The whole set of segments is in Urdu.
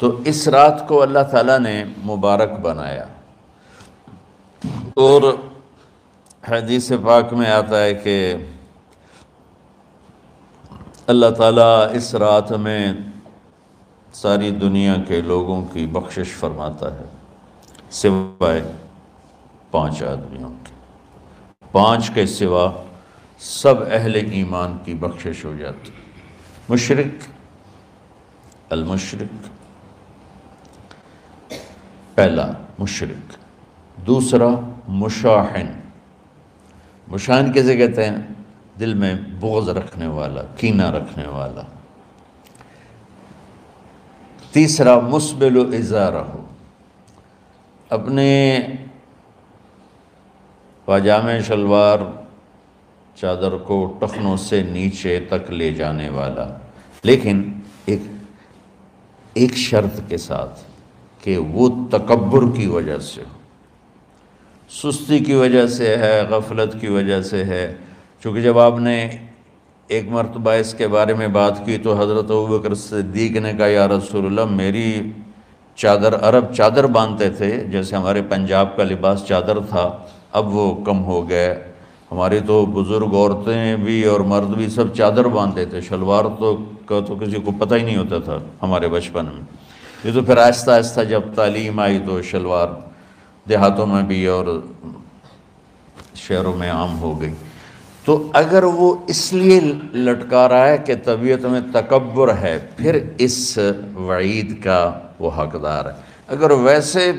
تو اس رات کو اللہ تعالیٰ نے مبارک بنایا، اور حدیث پاک میں آتا ہے کہ اللہ تعالیٰ اس رات میں ساری دنیا کے لوگوں کی بخشش فرماتا ہے سوائے 5 آدمیوں کی، 5 کے سوا سب اہل ایمان کی بخشش ہو جاتی۔ مشرک، المشرک، پہلا مشرک، دوسرا مشاحن، مشاحن کسے کہتے ہیں؟ دل میں بغض رکھنے والا، کینہ رکھنے والا۔ تیسرا مسبل ازارہ، اپنے پاجامے شلوار چادر کو ٹخنوں سے نیچے تک لے جانے والا، لیکن ایک شرط کے ساتھ کہ وہ تکبر کی وجہ سے ہو، سستی کی وجہ سے ہے، غفلت کی وجہ سے ہے۔ چونکہ جب آپ نے ایک مرتبہ اس کے بارے میں بات کی تو حضرت ابوبکر صدیق نے کہا یا رسول اللہ، میری چادر، عرب چادر باندھتے تھے جیسے ہمارے پنجاب کا لباس چادر تھا، اب وہ کم ہو گئے، ہماری تو بزرگ عورتیں بھی اور مرد بھی سب چادر باندھتے تھے، شلوار کا تو کسی کو پتہ ہی نہیں ہوتا تھا ہمارے بچپن میں۔ یہ تو پھر آہستہ آہستہ جب تعلیم آئی تو شلوار دیہاتوں میں بھی اور شہروں میں عام ہو گئی۔ تو اگر وہ اس لیے لٹکا رہا ہے کہ طبیعت میں تکبر ہے، پھر اس وعید کا وہ حقدار ہے۔ اگر ویسے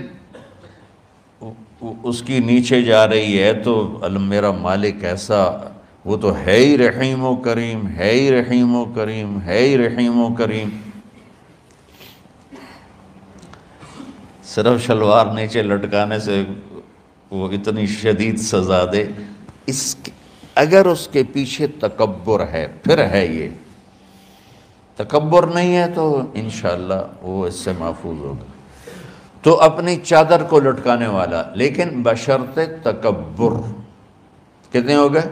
اس کی نیچے جا رہی ہے تو میرا مالک ایسا، وہ تو ہے ہی رحیم و کریم، ہے ہی رحیم و کریم، ہے ہی رحیم و کریم، صرف شلوار نیچے لٹکانے سے وہ اتنی شدید سزا دے۔ اگر اس کے پیچھے تکبر ہے، پھر ہے یہ، تکبر نہیں ہے تو انشاءاللہ وہ اس سے محفوظ ہوگا۔ تو اپنی چادر کو لٹکانے والا، لیکن بشرط تکبر۔ کتنے ہو گئے؟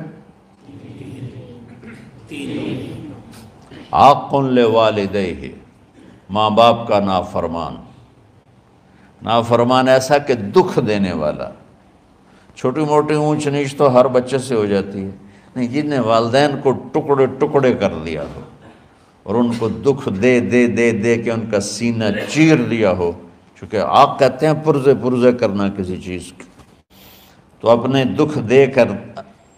عاق لوالدیہ، ماں باپ کا نافرمان، نافرمان ایسا کہ دکھ دینے والا۔ چھوٹی موٹی اونچ نیچ تو ہر بچے سے ہو جاتی ہے، نہیں، جن نے والدین کو ٹکڑے ٹکڑے کر دیا ہو اور ان کو دکھ دے دے دے دے کے ان کا سینہ چیر دیا ہو، چونکہ عاق کہتے ہیں پرزے پرزے کرنا کسی چیز کی، تو اپنے دکھ دے کر،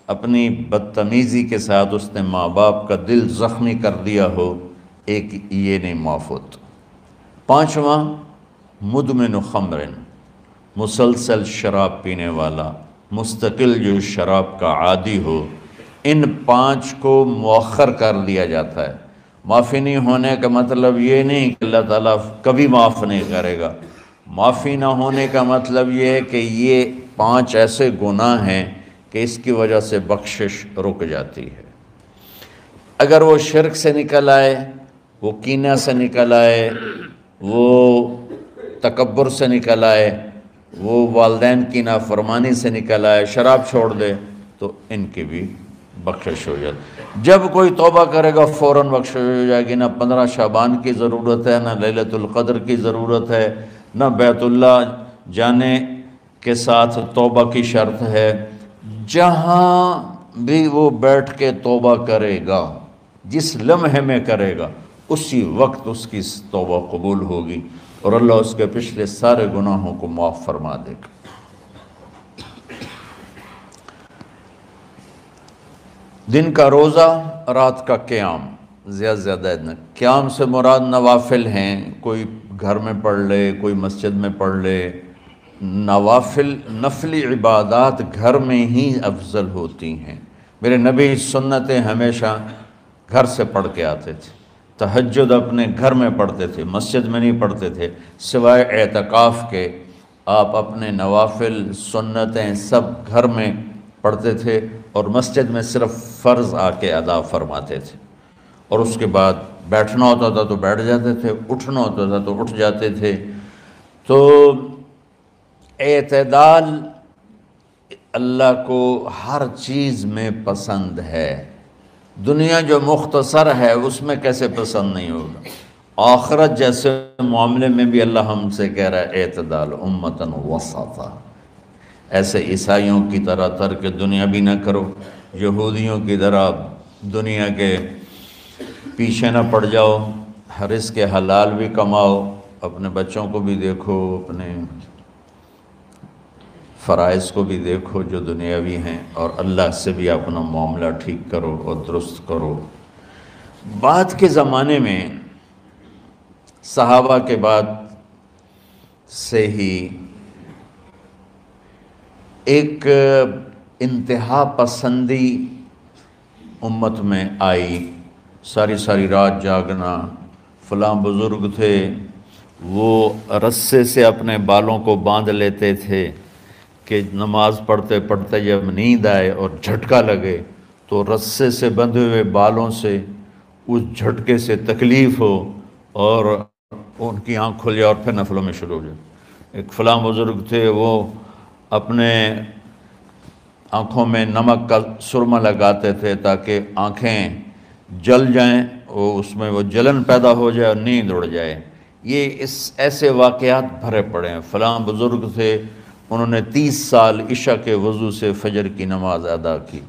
اپنی بدتمیزی کے ساتھ اس نے ماں باپ کا دل زخمی کر دیا ہو، ایک یہ نہیں معاف ہوتا۔ 5واں مدمن خمر، مسلسل شراب پینے والا، مستقل جو شراب کا عادی ہو۔ ان 5 کو مؤخر کر دیا جاتا ہے۔ معافی نہیں ہونے کا مطلب یہ نہیں کہ اللہ تعالیٰ کبھی معاف نہیں کرے گا، معافی نہ ہونے کا مطلب یہ ہے کہ یہ 5 ایسے گناہ ہیں کہ اس کی وجہ سے بخشش رک جاتی ہے۔ اگر وہ شرک سے نکل آئے، وہ کینہ سے نکل آئے، وہ تکبر سے نکل آئے، وہ والدین کی نافرمانی سے نکل آئے، شراب چھوڑ دے، تو ان کی بھی بخشش ہو جاتی۔ جب کوئی توبہ کرے گا فوراً بخشش ہو جائے گی۔ نہ 15 شعبان کی ضرورت ہے، نہ لیلۃ القدر کی ضرورت ہے، نہ بیت اللہ جانے کے ساتھ توبہ کی شرط ہے۔ جہاں بھی وہ بیٹھ کے توبہ کرے گا، جس لمحے میں کرے گا، اسی وقت اس کی توبہ قبول ہوگی اور اللہ اس کے پچھلے سارے گناہوں کو معاف فرما دے گا۔ دن کا روزہ، رات کا قیام، زیادہ قیام سے مراد نوافل ہیں، کوئی گھر میں پڑھ لے، کوئی مسجد میں پڑھ لے۔ نوافل، نفلی عبادات گھر میں ہی افضل ہوتی ہیں۔ میرے نبی سنتیں ہمیشہ گھر سے پڑھ کے آتے تھے، تہجد اپنے گھر میں پڑھتے تھے، مسجد میں نہیں پڑھتے تھے، سوائے اعتکاف کے آپ اپنے نوافل سنتیں سب گھر میں پڑھتے تھے، اور مسجد میں صرف فرض آ کے ادا فرماتے تھے، اور اس کے بعد بیٹھنا ہوتا تھا تو بیٹھ جاتے تھے، اٹھنا ہوتا تھا تو اٹھ جاتے تھے۔ تو اعتدال اللہ کو ہر چیز میں پسند ہے۔ دنیا جو مختصر ہے اس میں کیسے پسند نہیں ہوگا؟ آخرت جیسے معاملے میں بھی اللہ ہم سے کہہ رہا ہے اعتدال امتن وسطا، ایسے عیسائیوں کی طرح ترک دنیا بھی نہ کرو، یہودیوں کی طرح دنیا کے پیچھے نہ پڑ جاؤ، رزق حلال بھی کماؤ، اپنے بچوں کو بھی دیکھو، اپنے فرائض کو بھی دیکھو جو دنیاوی ہیں، اور اللہ سے بھی اپنا معاملہ ٹھیک کرو اور درست کرو۔ بعد کے زمانے میں صحابہ کے بعد سے ہی ایک انتہا پسندی امت میں آئی، ساری رات جاگنا۔ فلاں بزرگ تھے، وہ رسے سے اپنے بالوں کو باندھ لیتے تھے کہ نماز پڑھتے پڑھتے جب نیند آئے اور جھٹکا لگے تو رسے سے بندھے ہوئے بالوں سے اس جھٹکے سے تکلیف ہو اور ان کی آنکھ کھل جائے اور پھر نفلوں میں شروع ہو جائے۔ ایک فلاں بزرگ تھے، وہ اپنے آنکھوں میں نمک کا سرما لگاتے تھے تاکہ آنکھیں جل جائیں، اس میں وہ جلن پیدا ہو جائے اور نیند اڑ جائے۔ یہ ایسے واقعات بھرے پڑے ہیں۔ فلاں بزرگ تھے، انہوں نے 30 سال عشاء کے وضو سے فجر کی نماز ادا کی۔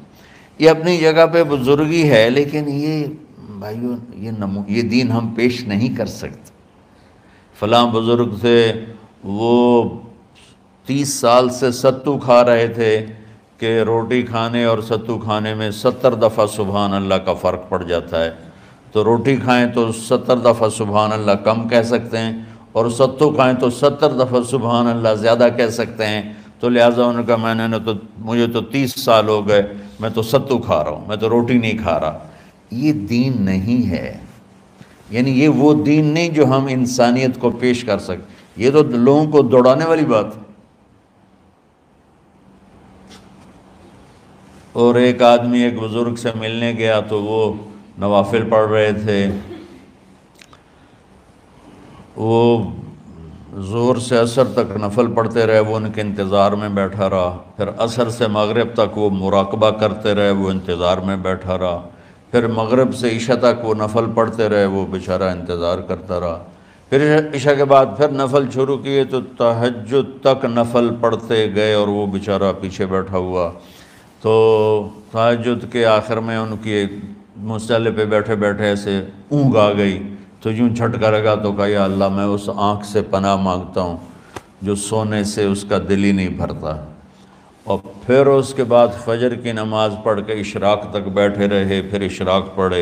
یہ اپنی جگہ پہ بزرگی ہے، لیکن یہ بھائیو یہ دین ہم پیش نہیں کر سکتے۔ فلاں بزرگ تھے، وہ 30 سال سے ستو کھا رہے تھے کہ روٹی کھانے اور ستو کھانے میں 70 دفعہ سبحان اللہ کا فرق پڑ جاتا ہے، تو روٹی کھائیں تو 70 دفعہ سبحان اللہ کم کہہ سکتے ہیں، اور ستو کھائیں تو 70 دفعہ سبحان اللہ زیادہ کہہ سکتے ہیں۔ تو لہٰذا انہوں نے کہا مجھے تو 30 سال ہو گئے، میں تو ستو کھا رہا ہوں، میں تو روٹی نہیں کھا رہا۔ یہ دین نہیں ہے، یعنی یہ وہ دین نہیں جو ہم انسانیت کو پیش کر سکتے، یہ تو لوگوں کو دوڑانے والی بات ہے۔ اور ایک آدمی ایک بزرگ سے ملنے گیا تو وہ نوافل پڑھ رہے تھے، وہ ظہر سے عصر تک نفل پڑھتے رہے، وہ ان کے انتظار میں بیٹھا رہا، پھر عصر سے مغرب تک وہ مراقبہ کرتے رہے، وہ انتظار میں بیٹھا رہا، پھر مغرب سے عشاء تک وہ نفل پڑھتے رہے، وہ بیچارہ انتظار کرتا رہا، پھر عشاء کے بعد پھر نفل شروع کیے تو تہجد تک نفل پڑھتے گئے اور وہ بیچارہ پیچھے بیٹھا ہوا۔ تو تہجد کے آخر میں ان کی مصلی پہ بیٹھے بیٹھے ایسے اونگ آ گئی، تو یوں جھٹکا لگا تو کہا یا اللہ میں اس آنکھ سے پناہ مانگتا ہوں جو سونے سے اس کا دل ہی نہیں بھرتا۔ اور پھر اس کے بعد فجر کی نماز پڑھ کے اشراق تک بیٹھے رہے، پھر اشراق پڑھے،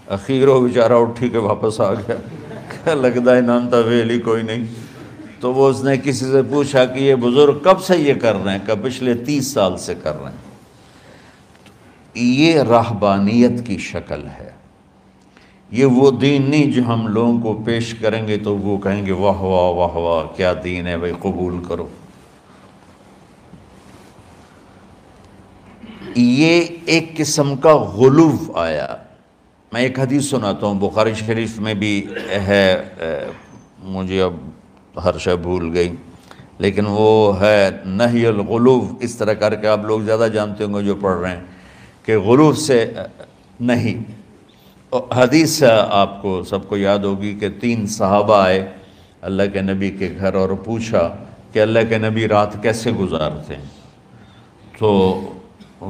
اخیر وہ بیچارہ اٹھی کے واپس آ گیا، لگتا ہے نام تھا ویلی کوئی نہیں۔ تو وہ اس نے کسی سے پوچھا کہ یہ بزرگ کب سے یہ کر رہے ہیں؟ کہ پچھلے 30 سال سے کر رہے ہیں۔ یہ راہبانیت کی شکل ہے، یہ وہ دین نہیں جو ہم لوگوں کو پیش کریں گے تو وہ کہیں گے واہ واہ واہ واہ کیا دین ہے بھائی، قبول کرو۔ یہ ایک قسم کا غلو آیا۔ میں ایک حدیث سناتا ہوں، بخاری شریف میں بھی ہے، مجھے اب ہر شے بھول گئی، لیکن وہ ہے نہی الغلو، اس طرح کر کے آپ لوگ زیادہ جانتے ہوں گے جو پڑھ رہے ہیں کہ غلو سے نہیں۔ حدیث آپ کو سب کو یاد ہوگی کہ 3 صحابہ آئے اللہ کے نبی کے گھر اور پوچھا کہ اللہ کے نبی رات کیسے گزارتے ہیں؟ تو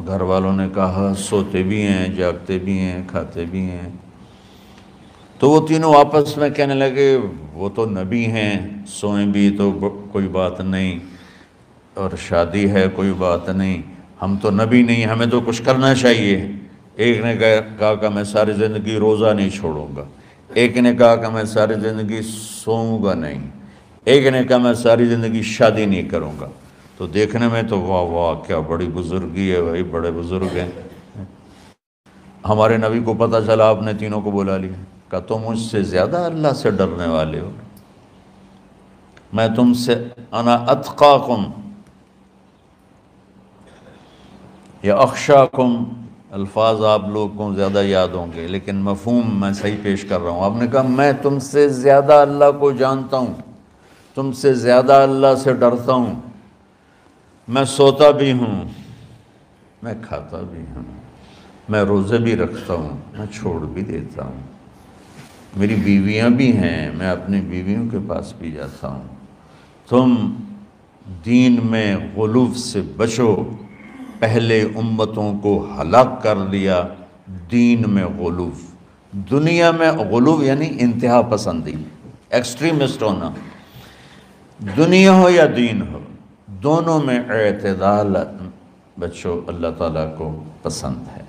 گھر والوں نے کہا سوتے بھی ہیں، جاگتے بھی ہیں، کھاتے بھی ہیں۔ تو وہ تینوں آپس میں کہنے لگے وہ تو نبی ہیں، سوئیں بھی تو کوئی بات نہیں، اور شادی ہے کوئی بات نہیں، ہم تو نبی نہیں، ہمیں تو کچھ کرنا چاہیے۔ ایک نے کہا کہ میں ساری زندگی روزہ نہیں چھوڑوں گا، ایک نے کہا کہ میں ساری زندگی سوؤں گا نہیں، ایک نے کہا میں ساری زندگی شادی نہیں کروں گا۔ تو دیکھنے میں تو واہ واہ کیا بڑی بزرگی ہے بھائی، بڑے بزرگ ہیں۔ ہمارے نبی کو پتہ چلا، آپ نے تینوں کو بلا لیا، کہا تم مجھ سے زیادہ اللہ سے ڈرنے والے ہو، میں تم سے انا اتقاکم یا اخشاکم، الفاظ آپ لوگوں کو زیادہ یاد ہوں گے لیکن مفہوم میں صحیح پیش کر رہا ہوں۔ آپ نے کہا میں تم سے زیادہ اللہ کو جانتا ہوں، تم سے زیادہ اللہ سے ڈرتا ہوں، میں سوتا بھی ہوں، میں کھاتا بھی ہوں، میں روزے بھی رکھتا ہوں، میں چھوڑ بھی دیتا ہوں، میری بیویاں بھی ہیں، میں اپنی بیویوں کے پاس بھی جاتا ہوں۔ تم دین میں غلو سے بچو، پہلے امتوں کو ہلاک کر دیا دین میں غلو۔ دنیا میں غلو یعنی انتہا پسندی، ایکسٹریمسٹ ہونا، دنیا ہو یا دین ہو، دونوں میں اعتدال بچو، اللہ تعالیٰ کو پسند ہے۔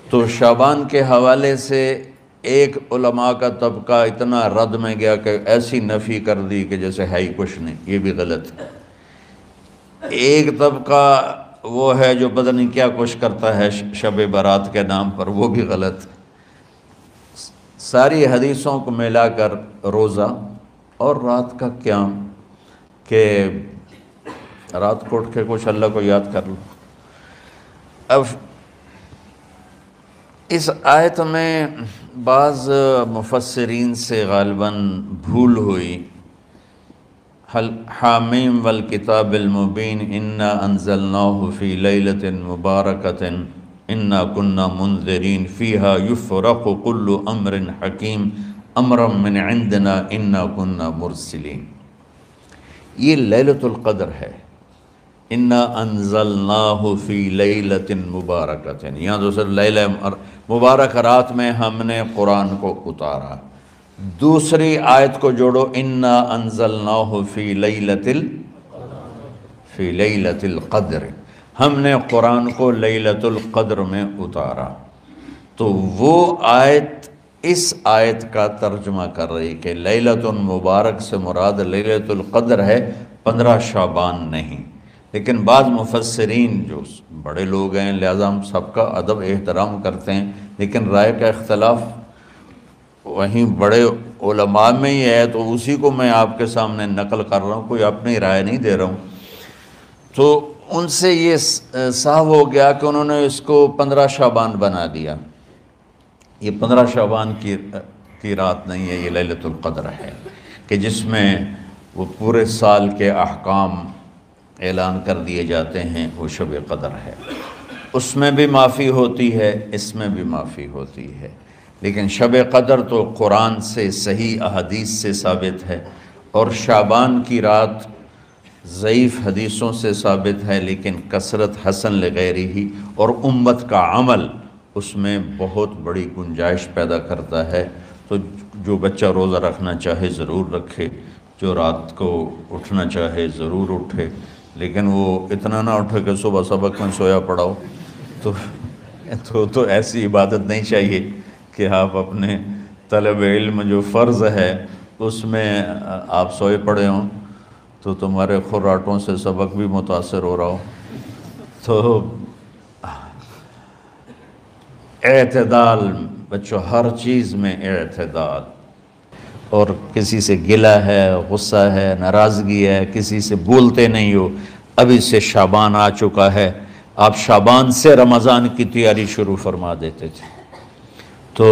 تو شعبان کے حوالے سے ایک علماء کا طبقہ اتنا رد میں گیا کہ ایسی نفی کر دی کہ جیسے ہے ہی کچھ نہیں، یہ بھی غلط ہے۔ ایک طبقہ وہ ہے جو پتہ نہیں کیا کچھ کرتا ہے شب برات کے نام پر، وہ بھی غلط ہے۔ ساری حدیثوں کو ملا کر روزہ اور رات کا قیام، کہ رات کو اٹھ کے کچھ اللہ کو یاد کر لو۔ اب اس آیت میں بعض مفسرین سے غالباً بھول ہوئی، حامیم والکتاب المبین انا انزلناہ فی لیلۃ مبارکۃ انا کنا منذرین فیہا یفرق کل امر حکیم امرا من عندنا انا کنا مرسلین۔ یہ لیلۃ القدر ہے، انا انزلناہ فی لیلۃ مبارکۃ، یہاں دوسرا لیلہ مبارک رات میں ہم نے قرآن کو اتارا۔ دوسری آیت کو جوڑو، انا انزلناہ فی لیلۃ القدر، ہم نے قرآن کو لیلۃ القدر میں اتارا۔ تو وہ آیت اس آیت کا ترجمہ کر رہی کہ لیلۃ مبارک سے مراد لیلۃ القدر ہے، 15 شعبان نہیں۔ لیکن بعض مفسرین جو بڑے لوگ ہیں، لہذا ہم سب کا ادب احترام کرتے ہیں، لیکن رائے کا اختلاف وہیں بڑے علماء میں ہی ہے، تو اسی کو میں آپ کے سامنے نقل کر رہا ہوں، کوئی اپنی رائے نہیں دے رہا ہوں۔ تو ان سے یہ صاف ہو گیا کہ انہوں نے اس کو 15 شعبان بنا دیا۔ یہ 15 شعبان کی رات نہیں ہے، یہ لیلۃ القدر ہے، کہ جس میں وہ پورے سال کے احکام اعلان کر دیے جاتے ہیں، وہ شب قدر ہے۔ اس میں بھی معافی ہوتی ہے، اس میں بھی معافی ہوتی ہے، لیکن شب قدر تو قرآن سے صحیح احادیث سے ثابت ہے، اور شعبان کی رات ضعیف حدیثوں سے ثابت ہے، لیکن کثرت حسن لغیرہ اور امت کا عمل اس میں بہت بڑی گنجائش پیدا کرتا ہے۔ تو جو بچہ روزہ رکھنا چاہے ضرور رکھے، جو رات کو اٹھنا چاہے ضرور اٹھے، لیکن وہ اتنا نہ اٹھے کہ صبح سبق میں سویا پڑا ہو، تو ایسی عبادت نہیں چاہیے کہ آپ اپنے طلب علم جو فرض ہے اس میں آپ سوئے پڑے ہوں، تو تمہارے خراٹوں سے سبق بھی متاثر ہو رہا ہو۔ تو اعتدال بچوں، ہر چیز میں اعتدال، اور کسی سے گلہ ہے، غصہ ہے، ناراضگی ہے، کسی سے بولتے نہیں ہو۔ ابھی سے شعبان آ چکا ہے، آپ شعبان سے رمضان کی تیاری شروع فرما دیتے تھے، تو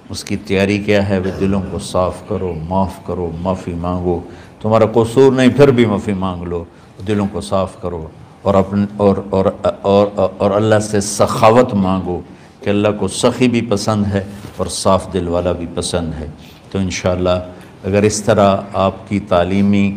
اس کی تیاری کیا ہے؟ وہ دلوں کو صاف کرو، معاف کرو، معافی مانگو، تمہارا قصور نہیں پھر بھی معافی مانگ لو، دلوں کو صاف کرو، اور اللہ سے سخاوت مانگو، کہ اللہ کو سخی بھی پسند ہے اور صاف دل والا بھی پسند ہے۔ تو انشاءاللہ اگر اس طرح آپ کی تعلیمی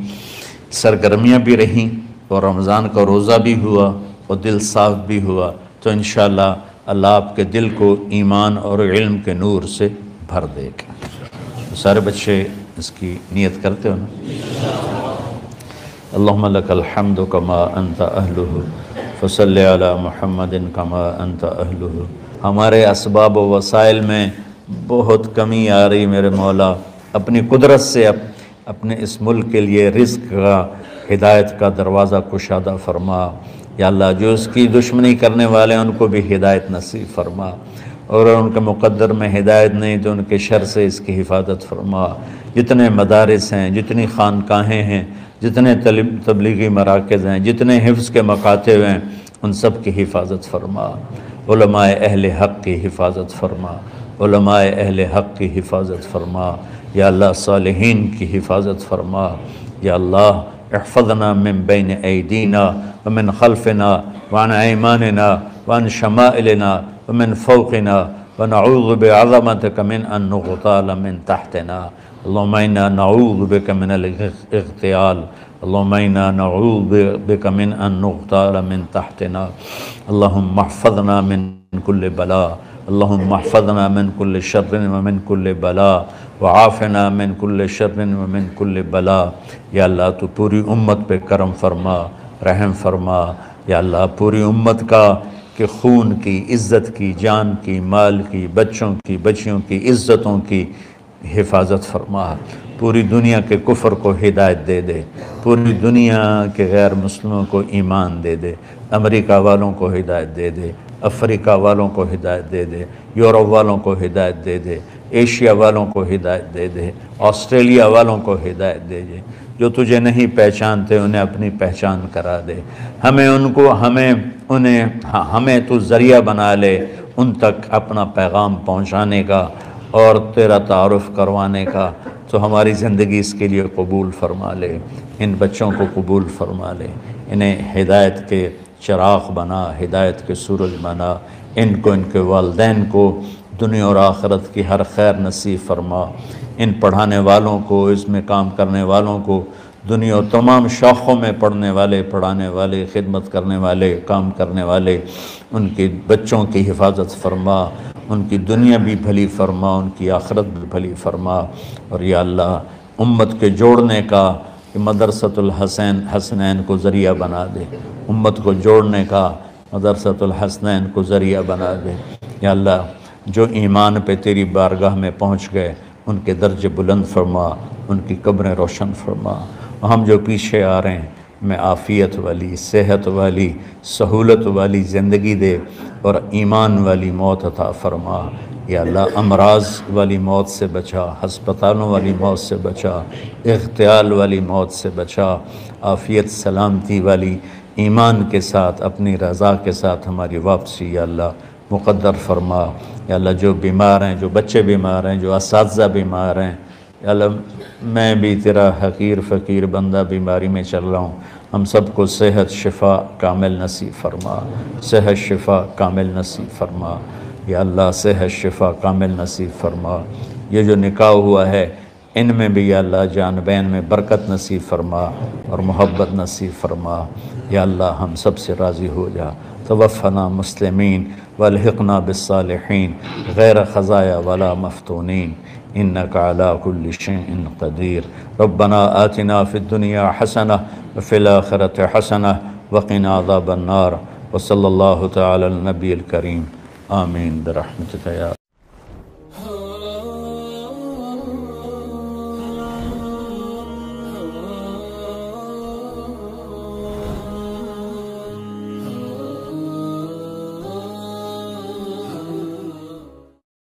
سرگرمیاں بھی رہیں اور رمضان کا روزہ بھی ہوا اور دل صاف بھی ہوا، تو انشاءاللہ اللہ آپ کے دل کو ایمان اور علم کے نور سے بھر دے گا۔ سارے بچے اس کی نیت کرتے ہو نا؟ اللہم لک الحمد کما انت اہلہ فصلی علی محمد کما انت اہلہ۔ ہمارے اسباب و وسائل میں بہت کمی آ رہی میرے مولا، اپنی قدرت سے اپنے اس ملک کے لیے رزق کا، ہدایت کا دروازہ کشادہ فرما۔ یا اللہ، جو اس کی دشمنی کرنے والے ہیں ان کو بھی ہدایت نصیب فرما، اور ان کے مقدر میں ہدایت نہیں تو ان کے شر سے اس کی حفاظت فرما۔ جتنے مدارس ہیں، جتنی خانقاہیں ہیں، جتنے تبلیغی مراکز ہیں، جتنے حفظ کے مکاتب ہیں، ان سب کی حفاظت فرما۔ علماء اہل حق کی حفاظت فرما، علماء اہل حق کی حفاظت فرما۔ یا اللہ، صالحین کی حفاظت فرما۔ یا اللہ، احفظنا من بین ایدینا ومن خلفنا وعن ایماننا وعن شمائلنا ومن فوقنا ونعوذ بعظمتك من أن نغتال من تحتنا اللهم إنا نعوذ بك من الاغتيال اللهم إنا نعوذ بك من أن نغتال من تحتنا اللهم احفظنا من كل بلاء اللهم احفظنا من كل شر ومن كل بلاء وعافنا من كل شر ومن كل بلاء یا اللہ تو پوری امت پہ کرم فرما رحم فرما یا اللہ پوری امت کا کہ خون کی عزت کی جان کی مال کی بچوں کی بچیوں کی عزتوں کی حفاظت فرما پوری دنیا کے کفر کو ہدایت دے دے پوری دنیا کے غیر مسلموں کو ایمان دے دے امریکہ والوں کو ہدایت دے دے افریقہ والوں کو ہدایت دے دے یورپ والوں کو ہدایت دے دے ایشیا والوں کو ہدایت دے دے آسٹریلیا والوں کو ہدایت دے دے جو تجھے نہیں پہچانتے انہیں اپنی پہچان کرا دے ہمیں تو ذریعہ بنا لے ان تک اپنا پیغام پہنچانے کا اور تیرا تعارف کروانے کا تو ہماری زندگی اس کے لیے قبول فرما لے ان بچوں کو قبول فرما لے انہیں ہدایت کے چراغ بنا ہدایت کے سورج بنا ان کو ان کے والدین کو دنیا اور آخرت کی ہر خیر نصیب فرما ان پڑھانے والوں کو اس میں کام کرنے والوں کو دنیا اور تمام شاخوں میں پڑھنے والے پڑھانے والے خدمت کرنے والے کام کرنے والے ان کے بچوں کی حفاظت فرما ان کی دنیا بھی بھلی فرما ان کی آخرت بھی بھلی فرما اور یا اللہ امت کے جوڑنے کا کہ مدرسۃ الحسنین کو ذریعہ بنا دے امت کو جوڑنے کا مدرسۃ الحسنین کو ذریعہ بنا دے یا اللہ جو ایمان پہ تیری بارگاہ میں پہنچ گئے ان کے درجے بلند فرما ان کی قبریں روشن فرما ہم جو پیچھے آ رہے ہیں میں عافیت والی صحت والی سہولت والی زندگی دے اور ایمان والی موت عطا فرما یا اللہ امراض والی موت سے بچا ہسپتالوں والی موت سے بچا اغتیال والی موت سے بچا عافیت سلامتی والی ایمان کے ساتھ اپنی رضا کے ساتھ ہماری واپسی یا اللہ مقدر فرما یا اللہ جو بیمار ہیں جو بچے بیمار ہیں جو اساتذہ بیمار ہیں یا اللہ میں بھی تیرا حقیر فقیر بندہ بیماری میں چل رہا ہوں ہم سب کو صحت شفا کامل نصیب فرما صحت شفا کامل نصیب فرما یا اللہ صحت شفا کامل نصیب فرما یہ جو نکاح ہوا ہے ان میں بھی یا اللہ جان بین میں برکت نصیب فرما اور محبت نصیب فرما یا اللہ ہم سب سے راضی ہو جا توفنا مسلمین والحقنا بالصالحین غیر خزایا ولا مفتونین انک علی کل شیء قدیر ربنا آتنا فی الدنیا حسنہ وفی الآخرۃ حسنہ وقنا عذاب النار وصلی اللہ تعالی النبی الکریم آمین برحمتک یا